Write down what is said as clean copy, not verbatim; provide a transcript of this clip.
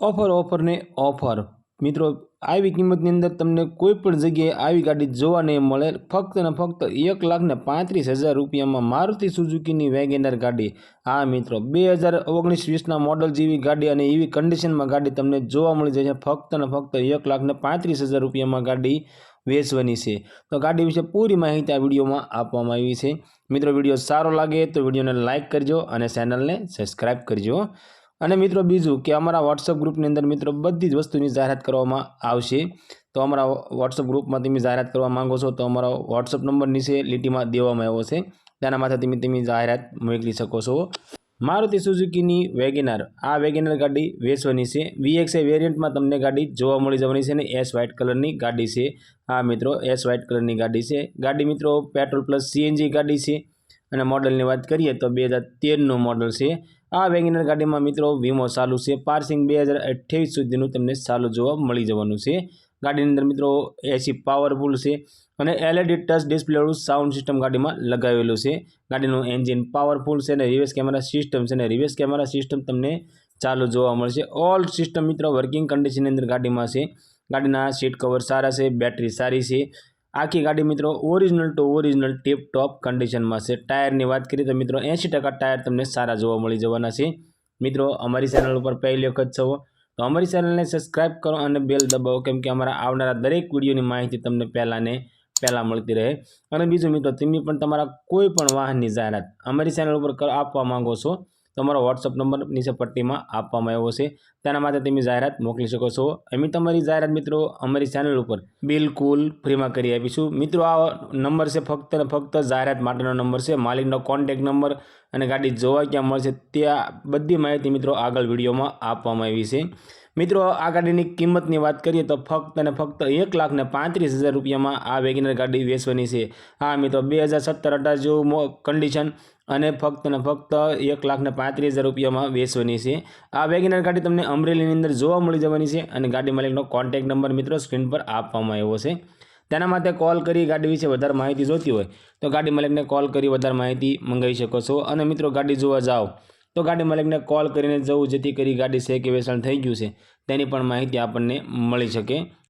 Offer ने offer मित्रों આવી કિંમતની અંદર તમને કોઈ પણ જગ્યાએ આવી ગાડી જોવા નહીં મળે। ફક્ત ને ફક્ત 1,35,000 રૂપિયામાં મારુતિ સુઝુકીની વેગેનર ગાડી। હા મિત્રો 2019-20ના મોડલ જેવી ગાડી અને એવી કન્ડિશનમાં ગાડી તમને જોવા મળી જશે। ફક્ત ને ફક્ત 1,35,000 રૂપિયામાં ગાડી વેચવાની છે। તો ગાડી વિશે પૂરી માહિતી આ વિડીયોમાં આપવામાં આવી છે। મિત્રો વિડીયો સારો લાગે તો વિડીયોને લાઇક કરજો અને ચેનલને સબસ્ક્રાઇબ કરજો। અને મિત્રો બીજું કે અમારા વોટ્સઅપ ગ્રુપની અંદર મિત્રો બધી જ વસ્તુની જાહેરાત કરવામાં આવશે। તો અમારા વોટ્સઅપ ગ્રુપમાં તમે જાહેરાત કરવા માંગો છો તો અમારો વોટ્સઅપ નંબર નીચે લીટીમાં દેવામાં આવ્યો છે, તેના માથે તમે જાહેરાત મોકલી શકો છો। મારુતિ સુઝુકીની વેગેનર, આ વેગેનર ગાડી વેચવાની છે। VXI વેરિયન્ટમાં તમને ગાડી જોવા મળી જવાની છે અને એસ વ્હાઇટ કલરની ગાડી છે। હા મિત્રો એસ વ્હાઇટ કલરની ગાડી છે। ગાડી મિત્રો પેટ્રોલ પ્લસ CNG ગાડી છે અને મોડલની વાત કરીએ તો 2013નું મોડલ છે। આ વેગેનર ગાડીમાં મિત્રો વીમો ચાલુ છે। પાર્સિંગ 2028 સુધીનું તમને ચાલુ જોવા મળી જવાનું છે। ગાડીની અંદર મિત્રો AC પાવરફુલ છે અને LED ટચ ડિસ્પ્લેવાળું સાઉન્ડ સિસ્ટમ ગાડીમાં લગાવેલું છે। ગાડીનું એન્જિન પાવરફુલ છે અને રિવર્સ કેમેરા સિસ્ટમ છે અને રિવર્સ કેમેરા સિસ્ટમ તમને ચાલુ જોવા મળશે। ઓલ સિસ્ટમ મિત્રો વર્કિંગ કન્ડિશનની અંદર ગાડીમાં છે। ગાડીના સીટ કવર સારા છે, બેટરી સારી છે। આખી ગાડી મિત્રો ઓરિજિનલ ટુ ઓરિજિનલ ટીપ ટોપ કન્ડિશનમાં છે। ટાયરની વાત કરીએ તો મિત્રો 80% ટાયર તમને સારા જોવા મળી જવાના છે। મિત્રો અમારી ચેનલ ઉપર પહેલી વખત છો તો અમારી ચેનલને સબસ્ક્રાઇબ કરો અને બેલ દબાવો, કેમ કે અમારા આવનારા દરેક વિડીયોની માહિતી તમને પહેલાં મળતી રહે। અને બીજું મિત્રો તમે પણ તમારા કોઈ પણ વાહનની જાહેરાત અમારી ચેનલ ઉપર આપવા માંગો છો તો અમારો વોટ્સઅપ નંબર નીચે પટ્ટીમાં આપવામાં આવ્યો છે, તેના માટે તમે જાહેરાત મોકલી શકો છો। અમે તમારી જાહેરાત મિત્રો અમારી ચેનલ ઉપર બિલકુલ ફ્રીમાં કરી આપીશું। મિત્રો આ નંબર છે ફક્ત ને ફક્ત જાહેરાત માટેનો નંબર છે। માલિકનો કોન્ટેક્ટ નંબર અને ગાડી જોવા ક્યાં મળશે ત્યાં બધી માહિતી મિત્રો આગળ વિડીયોમાં આપવામાં આવી છે। મિત્રો આ ગાડીની કિંમતની વાત કરીએ તો ફક્ત ને ફક્ત 1,35,000 રૂપિયામાં આ વેગેનર ગાડી વેચવાની છે। હા મિત્રો 2017-18 જેવું કન્ડિશન અને ફક્ત ને ફક્ત 1,35,000 રૂપિયામાં વેચવાની છે। આ વેગેનર ગાડી તમને અમરેલીની અંદર જોવા મળી જવાની છે અને ગાડી માલિકનો કોન્ટેક્ટ નંબર મિત્રો સ્ક્રીન પર આપવામાં આવ્યો છે, તેના માટે કોલ કરી ગાડી વિશે વધારે માહિતી જોતી હોય તો ગાડી માલિકને કોલ કરી વધારે માહિતી મંગાવી શકો છો। અને મિત્રો ગાડી જોવા જાઓ તો ગાડી માલિકને કોલ કરીને જવું, જેથી કરી ગાડી છે કે વેચાણ થઈ ગયું છે તેની પણ માહિતી આપણને મળી શકે।